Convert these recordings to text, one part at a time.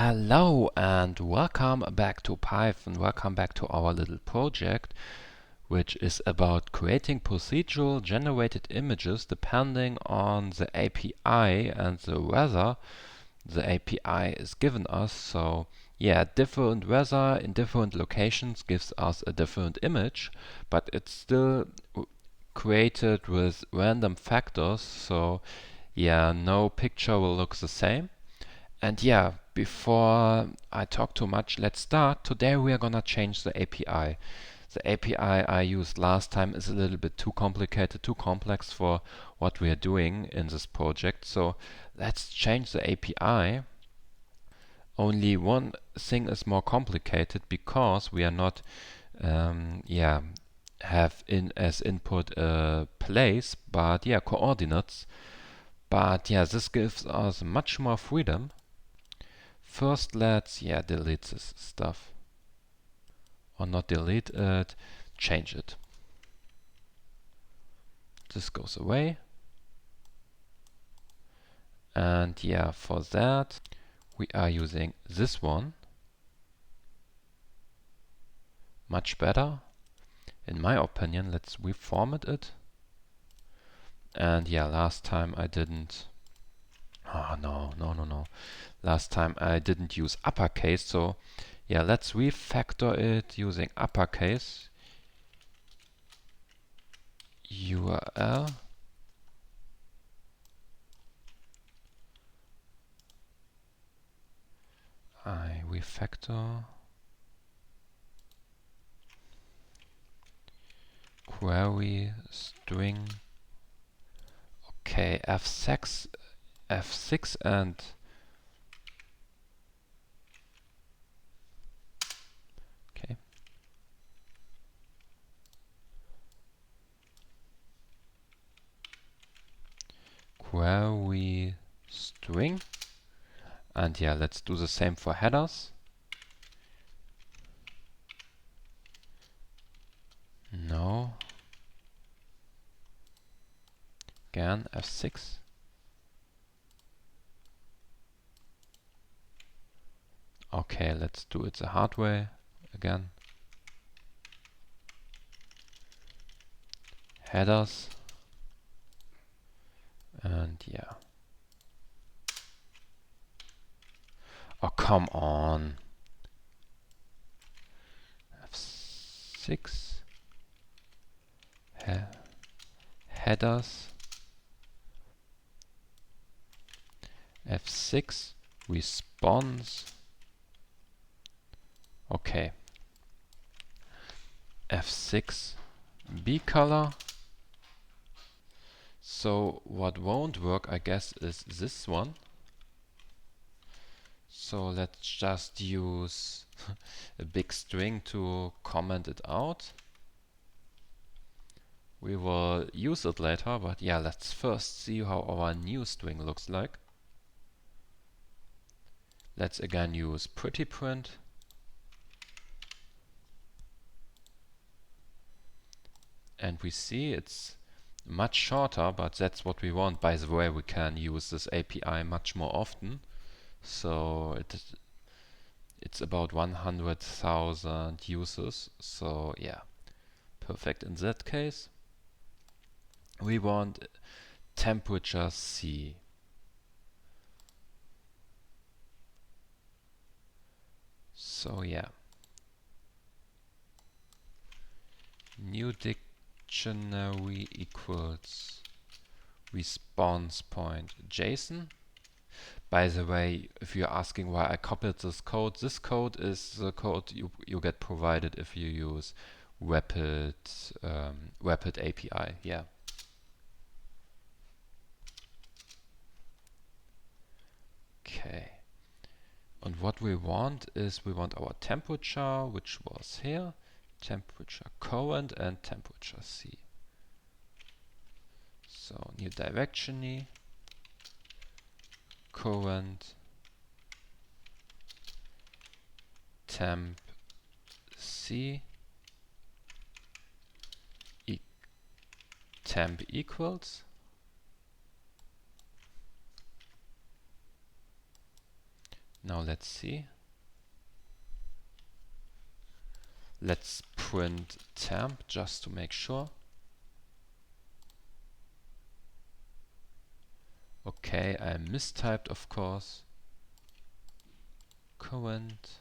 Hello and welcome back to Python. Welcome back to our little project, which is about creating procedural generated images depending on the API and the weather the API is given us. So yeah, different weather in different locations gives us a different image, but it's still created with random factors. So yeah, no picture will look the same. And yeah, before I talk too much, let's start. Today we are gonna change the API. The API I used last time is a little bit too complicated, too complex for what we are doing in this project. So let's change the API. Only one thing is more complicated because we are not, have in as input a place, but yeah, coordinates. But yeah, this gives us much more freedom. First, let's delete this stuff. Or not delete it, change it. This goes away. And yeah, for that, we are using this one. Much better. In my opinion, let's reformat it. And yeah, last time I didn't. Oh, no. Last time I didn't use uppercase, so yeah, let's refactor it using uppercase. URL. I refactor. Query string. Okay, F6 and okay. Query string. And yeah, let's do the same for headers. No. Again, F6. Okay, let's do it the hard way again. Headers. And yeah. Oh, come on. F6. Headers. F6. Response. Okay. F6. B color. So what won't work, I guess, is this one. So let's just use a big string to comment it out. We will use it later, but yeah, let's first see how our new string looks like. Let's again use pretty print. And we see it's much shorter, but that's what we want. By the way, we can use this API much more often. So it's about 100,000 users. So yeah, perfect in that case. We want temperature C. So yeah, new dictionary equals response point JSON. By the way, if you're asking why I copied this code is the code you get provided if you use Rapid API. Yeah. Okay. And what we want is we want our temperature, which was here, temperature current and temperature C. So new directory, current, temp C, temp equals. Now let's see. Let's print temp just to make sure. Okay, I mistyped, of course. Current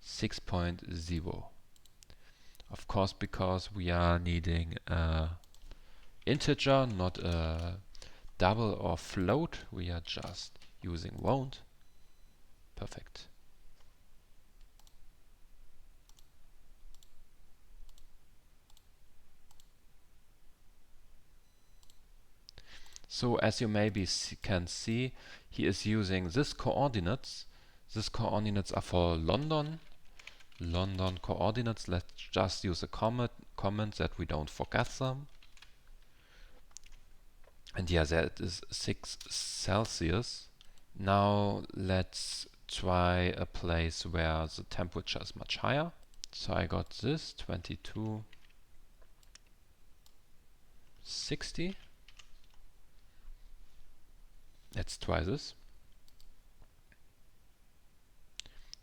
6.0. Of course, because we are needing a integer, not a double or float. We are just using won't. Perfect. So as you maybe can see, he is using this coordinates. These coordinates are for London. London coordinates. Let's just use a comment that we don't forget them. And yeah, that is 6 Celsius. Now let's try a place where the temperature is much higher. So I got this 2260. Let's try this.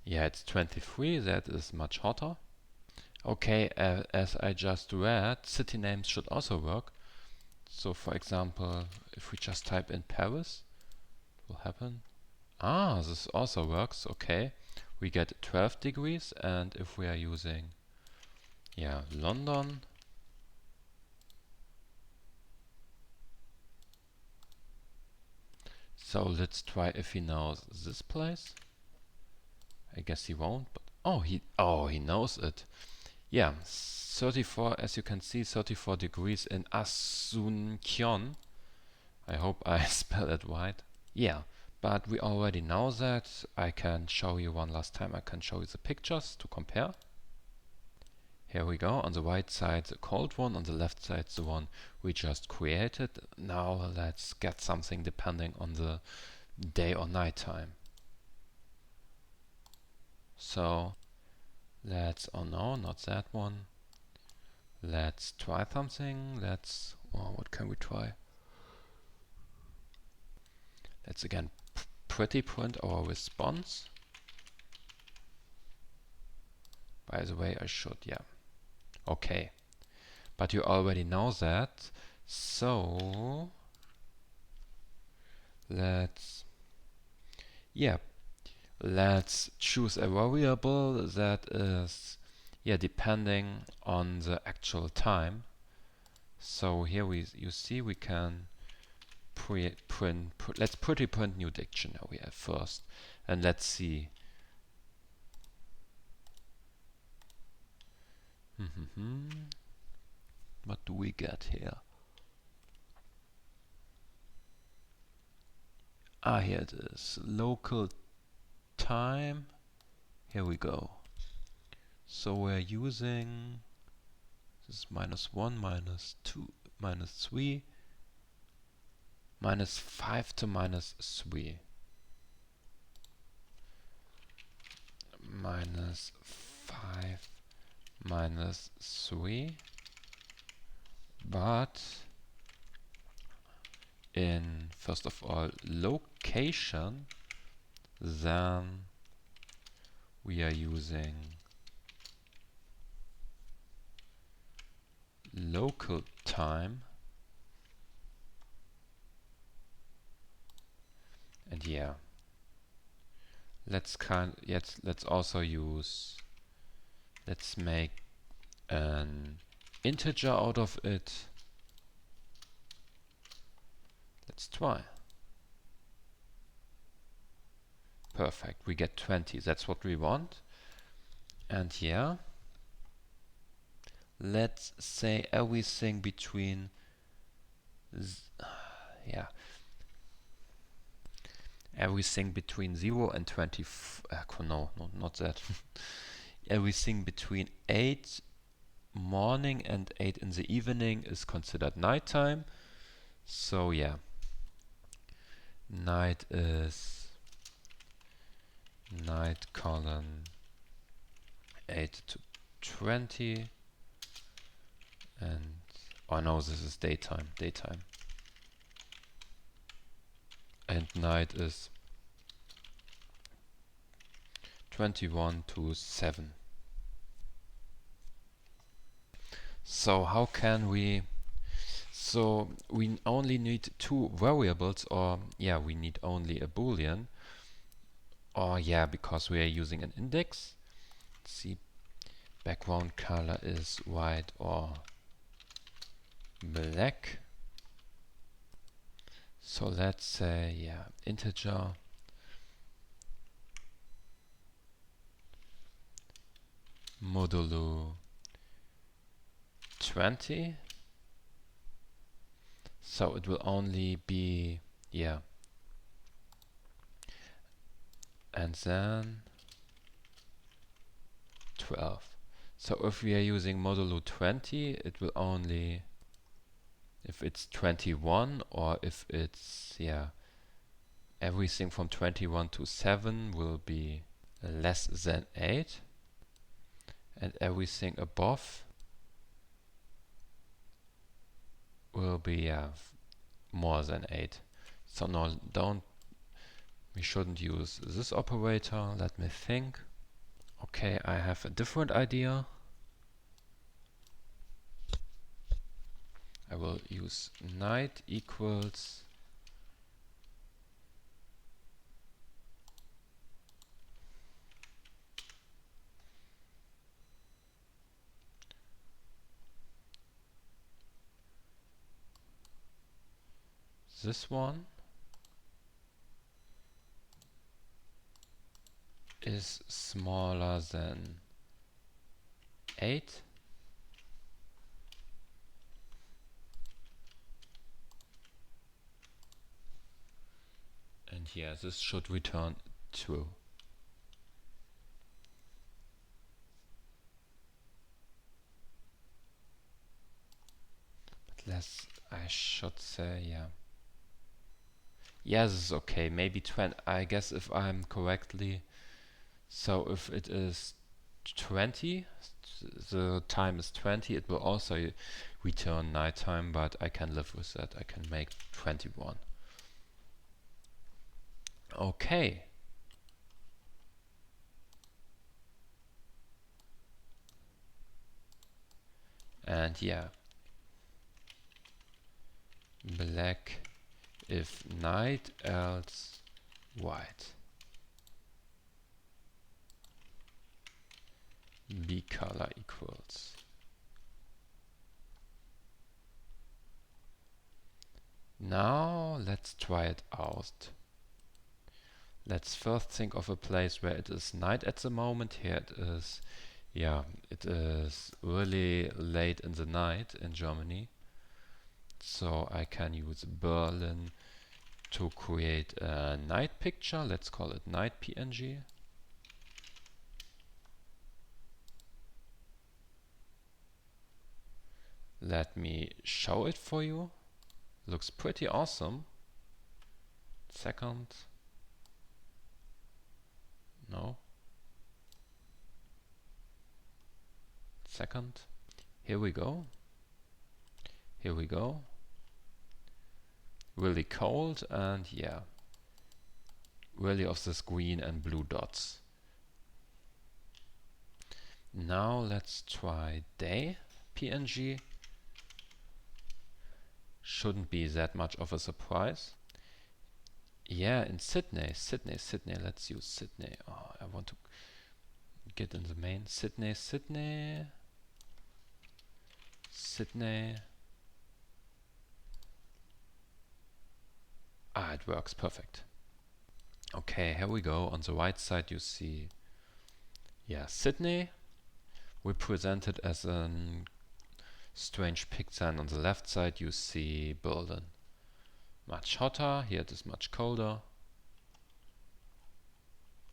Yeah, it's 23. That is much hotter. Okay, as I just read, city names should also work. So for example, if we just type in Paris, what will happen? Ah, this also works. Okay, we get 12 degrees, and if we are using, yeah, London, so let's try if he knows this place. I guess he won't, but he knows it. Yeah, 34, as you can see, 34 degrees in Asuncion. I hope I spell it right. Yeah, but we already know that. I can show you one last time. I can show you the pictures to compare. Here we go. On the right side, the cold one. On the left side, the one we just created. Now let's get something depending on the day or night time. So oh no, not that one. Let's try something. What can we try? Let's again pretty print our response. By the way, I should, yeah. Okay. But you already know that. So let's choose a variable that is depending on the actual time. So here you see we can let's pretty print new dictionary at first, and let's see. What do we get here? Here it is. Local time. Here we go. So we're using this -1, -2, -3, -5 to -3. -5, -3. But in, first of all, location, then we are using local time. And yeah, let's also use, let's make an integer out of it. Let's try. Perfect, we get 20. That's what we want. And yeah, let's say everything between everything between 0 and 20. No, not that. Everything between 8 morning and 8 in the evening is considered nighttime. So yeah, night is night colon 8 to 20, and oh no, this is daytime. And night is 21 to 7. So how can we, so we only need two variables, or yeah, we need only a boolean, or yeah, because we are using an index. Let's see, background color is white or black. So let's say, yeah, integer modulo 20. So it will only be, yeah, and then 12. So if we are using modulo 20, it will only, if it's 21, or if it's, yeah, everything from 21 to 7 will be less than 8, and everything above will be, yeah, more than 8. So no, we shouldn't use this operator. Let me think. Okay, I have a different idea. I will use night equals this one is smaller than 8, and yeah, this should return true. But I should say, yeah. Yeah, this is okay. Maybe 20. I guess if I'm correctly, so if it is 20, the time is 20, it will also return nighttime, but I can live with that. I can make 21. Okay. And yeah, black if night, else white. B color equals. Now let's try it out. Let's first think of a place where it is night at the moment. Here it is, yeah, it is really late in the night in Germany. So I can use Berlin to create a night picture. Let's call it night PNG. Let me show it for you. Looks pretty awesome. Second. No. Second. Here we go. Here we go. Really cold, and yeah, really of this green and blue dots. Now let's try day PNG. Shouldn't be that much of a surprise. Yeah, in Sydney. Let's use Sydney. Oh, I want to get in the main. Sydney. Ah, it works perfect. Okay, here we go. On the right side you see, yeah, Sydney represented as a strange picture, and on the left side you see Berlin. Much hotter, here it is much colder.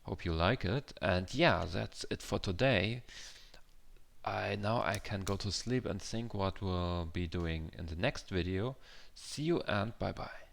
Hope you like it, and yeah, that's it for today. Now I can go to sleep and think what we'll be doing in the next video. See you and bye bye.